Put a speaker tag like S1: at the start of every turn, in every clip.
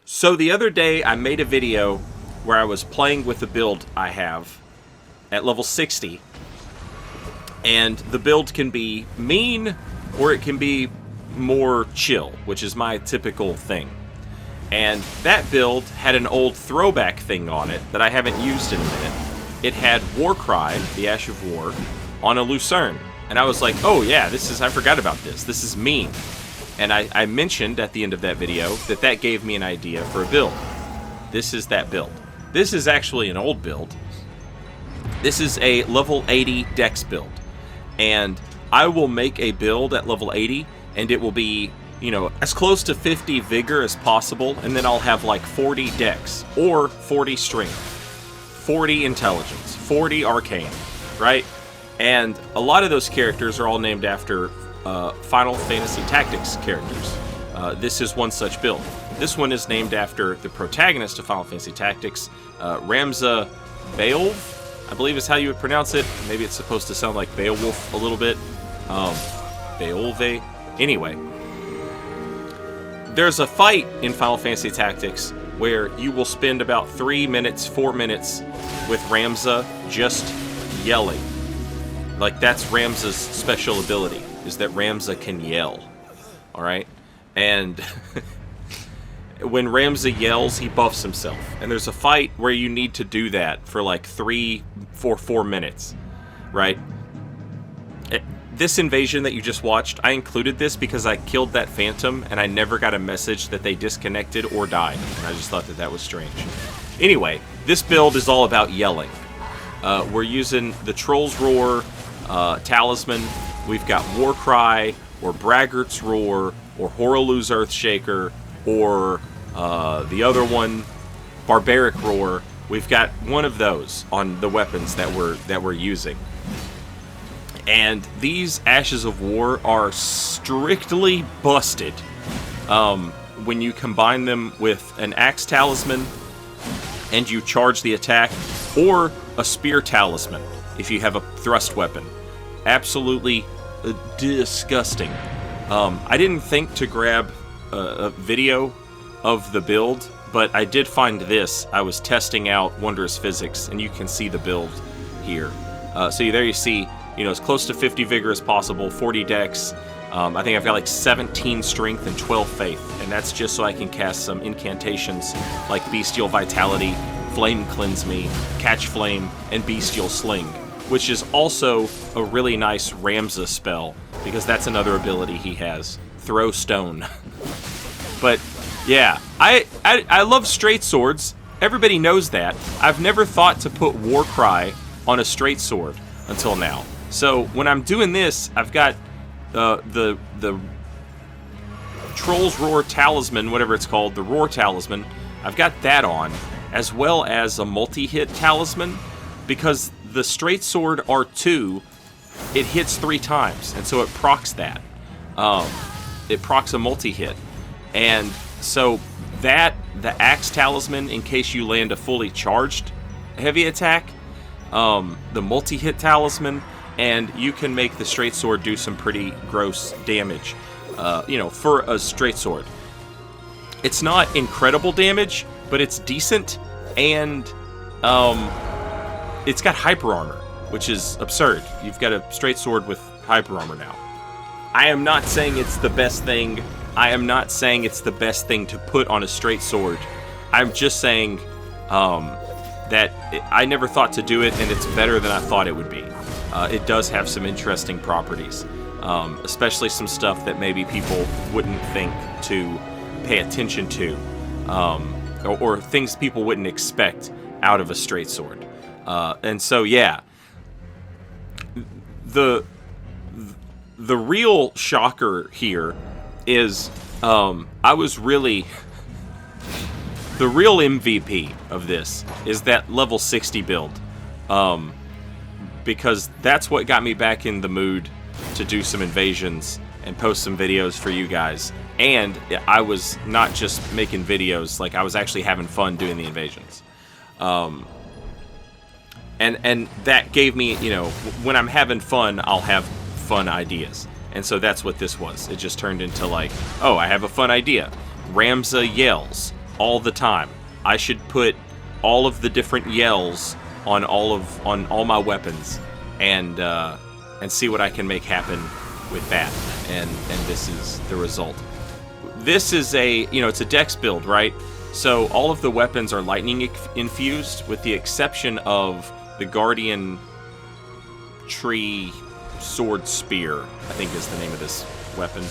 S1: So the other day I made a video where I was playing with the build I have at level 60. And the build can be mean or it can be more chill, which is my typical thing. And that build had an old throwback thing on it that I haven't used in a minute. It had Warcry, the Ash of War, on a Lucerne. And I was like, oh yeah, I forgot about this. This is mean. And I mentioned at the end of that video that that gave me an idea for a build. This is that build. This is actually an old build. This is a level 80 dex build. And I will make a build at level 80, and it will be, you know, as close to 50 vigor as possible, and then I'll have like 40 dex, or 40 strength, 40 intelligence, 40 arcane, right? And a lot of those characters are all named after Final Fantasy Tactics characters. This is one such build. This one is named after the protagonist of Final Fantasy Tactics, Ramza Beowulf, I believe is how you would pronounce it. Maybe it's supposed to sound like Beowulf a little bit. Beowulf. Anyway, there's a fight in Final Fantasy Tactics where you will spend about 3 minutes, 4 minutes with Ramza just yelling. Like, that's Ramza's special ability, is that Ramza can yell. Alright? And when Ramza yells, he buffs himself. And there's a fight where you need to do that for like 4 minutes. Right? This invasion that you just watched, I included this because I killed that phantom and I never got a message that they disconnected or died. And I just thought that was strange. Anyway, this build is all about yelling. We're using the Troll's Roar Talisman. We've got Warcry, or Braggart's Roar, or Horolu's Earthshaker, or the other one, Barbaric Roar. We've got one of those on the weapons that we're using. And these Ashes of War are strictly busted when you combine them with an Axe Talisman and you charge the attack, or a Spear Talisman if you have a thrust weapon. Absolutely disgusting. I didn't think to grab a video of the build, but I did find this. I was testing out Wondrous Physics, and you can see the build here. So there you see, you know, as close to 50 vigor as possible, 40 dex. I think I've got like 17 strength and 12 faith, and that's just so I can cast some incantations like Bestial Vitality, Flame Cleanse Me, Catch Flame, and Bestial Sling, which is also a really nice Ramza spell, because that's another ability he has, Throw Stone. But yeah, I love straight swords. Everybody knows that. I've never thought to put Warcry on a straight sword until now. So when I'm doing this, I've got the Troll's Roar Talisman, whatever it's called, the Roar Talisman. I've got that on, as well as a multi-hit talisman, because the straight sword R2, it hits 3 times, and so it procs that. It procs a multi-hit. And so the Axe Talisman, in case you land a fully charged heavy attack, the multi-hit talisman, and you can make the straight sword do some pretty gross damage, you know, for a straight sword. It's not incredible damage, but it's decent, and it's got hyper armor, which is absurd. You've got a straight sword with hyper armor now. I am not saying it's the best thing. I am not saying it's the best thing to put on a straight sword. I'm just saying that I never thought to do it, and it's better than I thought it would be. It does have some interesting properties, especially some stuff that maybe people wouldn't think to pay attention to, or things people wouldn't expect out of a straight sword. And so, yeah, the real shocker here is I was really... The real MVP of this is that level 60 build, because that's what got me back in the mood to do some invasions and post some videos for you guys. And I was not just making videos, like I was actually having fun doing the invasions. And that gave me, you know, when I'm having fun, I'll have fun ideas. And so that's what this was. It just turned into like, oh, I have a fun idea. Ramza yells. all the time. I should put all of the different yells on all my weapons, and see what I can make happen with that. And this is the result. This is it's a dex build, right? So all of the weapons are lightning infused, with the exception of the Guardian Tree Sword Spear, I think is the name of this weapon.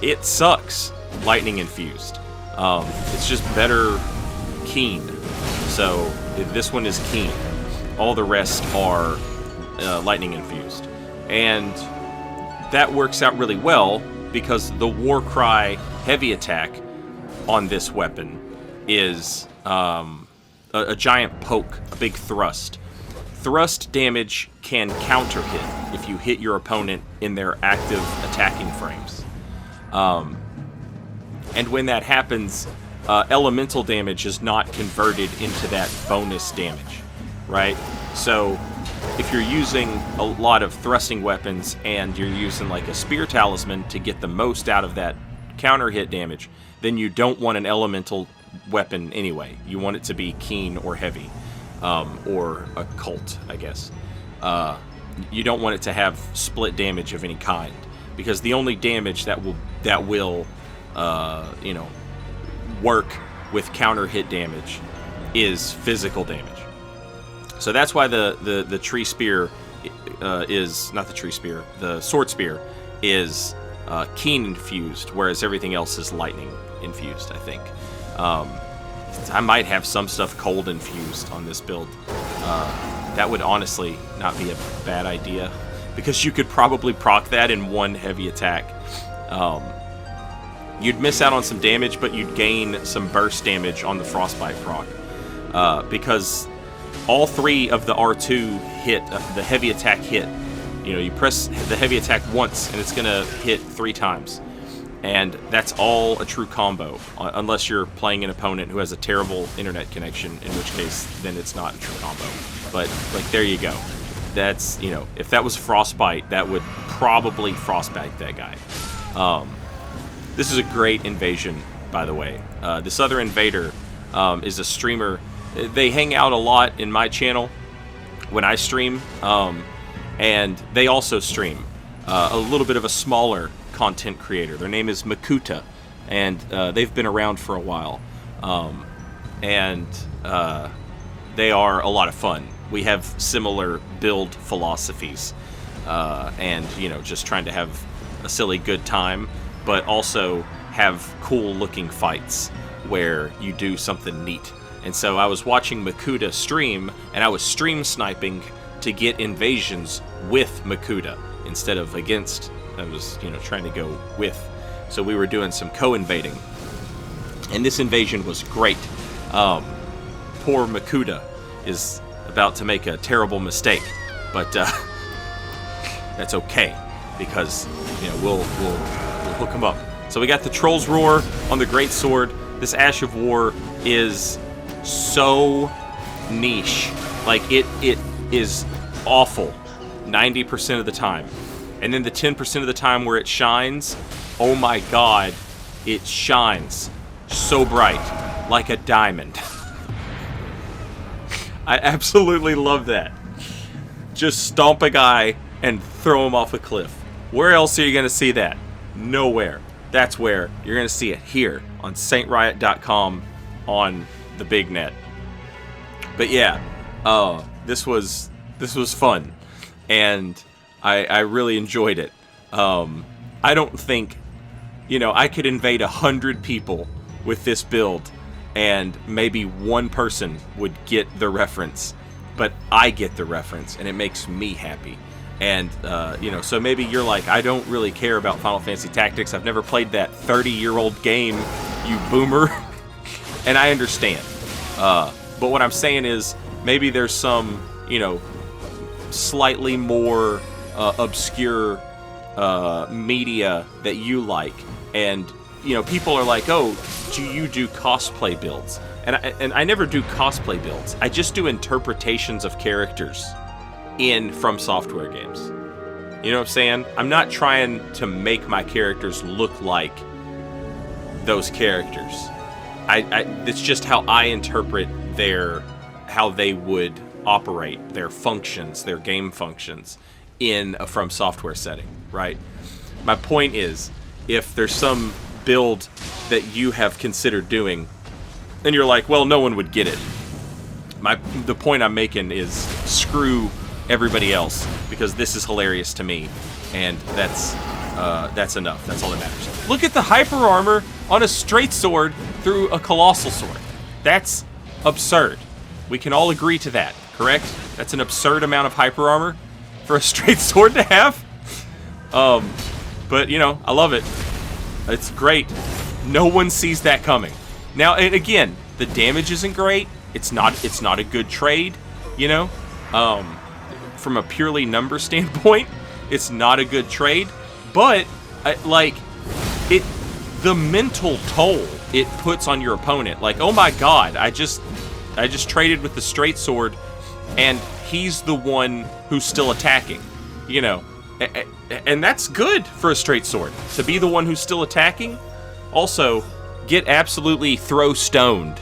S1: It sucks lightning infused. It's just better keen. So this one is keen. All the rest are lightning infused. And that works out really well because the Warcry heavy attack on this weapon is a giant poke, a big thrust. Thrust damage can counter hit if you hit your opponent in their active attacking frames. And when that happens, elemental damage is not converted into that bonus damage, right? So if you're using a lot of thrusting weapons and you're using like a spear talisman to get the most out of that counter hit damage, then you don't want an elemental weapon anyway. You want it to be keen or heavy, or occult, I guess. You don't want it to have split damage of any kind, because the only damage that will work with counter hit damage is physical damage. So that's why the tree spear is not the tree spear. The sword spear is keen infused, whereas everything else is lightning infused, I think. I might have some stuff cold infused on this build. That would honestly not be a bad idea, because you could probably proc that in one heavy attack. You'd miss out on some damage, but you'd gain some burst damage on the frostbite proc, because all three of the R2 hit, the heavy attack hit. You press the heavy attack once and it's gonna hit 3 times. And that's all a true combo, unless you're playing an opponent who has a terrible internet connection, in which case then it's not a true combo. But like, there you go. That's, if that was frostbite, that would probably frostbite that guy. This is a great invasion, by the way. This other invader is a streamer. They hang out a lot in my channel when I stream, and they also stream. A little bit of a smaller content creator. Their name is Makuta, and they've been around for a while. And they are a lot of fun. We have similar build philosophies, and just trying to have a silly good time, but also have cool looking fights where you do something neat. And so I was watching Makuta stream, and I was stream sniping to get invasions with Makuta instead of against. I was, trying to go with. So we were doing some co-invading. And this invasion was great. Poor Makuta is about to make a terrible mistake, but that's okay, because we'll hook him up. So we got the Troll's Roar on the Great Sword. This Ash of War is so niche. Like, it is awful 90% of the time. And then the 10% of the time where it shines, oh my god, it shines so bright, like a diamond. I absolutely love that. Just stomp a guy and throw him off a cliff. Where else are you going to see that? Nowhere. That's where you're going to see it, here on SaintRiot.com on the big net. But yeah, this was fun, and I really enjoyed it. I don't think, I could invade 100 people with this build, and maybe one person would get the reference, but I get the reference, and it makes me happy. And, so maybe you're like, I don't really care about Final Fantasy Tactics. I've never played that 30-year-old game, you boomer. And I understand. But what I'm saying is, maybe there's some, slightly more obscure media that you like. And, people are like, oh, do you do cosplay builds? And I never do cosplay builds. I just do interpretations of characters in From Software games. You know what I'm saying? I'm not trying to make my characters look like those characters. It's just how I interpret how they would operate, their functions, their game functions in a From Software setting, right? My point is, if there's some build that you have considered doing, and you're like, well, no one would get it. The point I'm making is screw everybody else, because this is hilarious to me, and that's enough. That's all that matters. Look at the hyper armor on a straight sword through a colossal sword. That's absurd. We can all agree to that, correct? That's an absurd amount of hyper armor for a straight sword to have. But you know, I love it. It's great. No one sees that coming. Now, and again, the damage isn't great. It's not a good trade, you know. From a purely number standpoint, it's not a good trade. But the mental toll it puts on your opponent. Like, oh my God, I just traded with the straight sword, and he's the one who's still attacking, you know. And that's good for a straight sword, to be the one who's still attacking. Also, get absolutely throw stoned,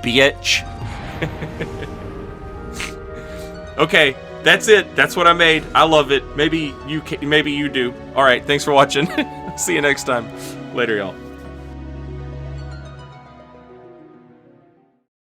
S1: bitch. Okay, that's it. That's what I made. I love it. Maybe you do. All right, thanks for watching. See you next time. Later, y'all.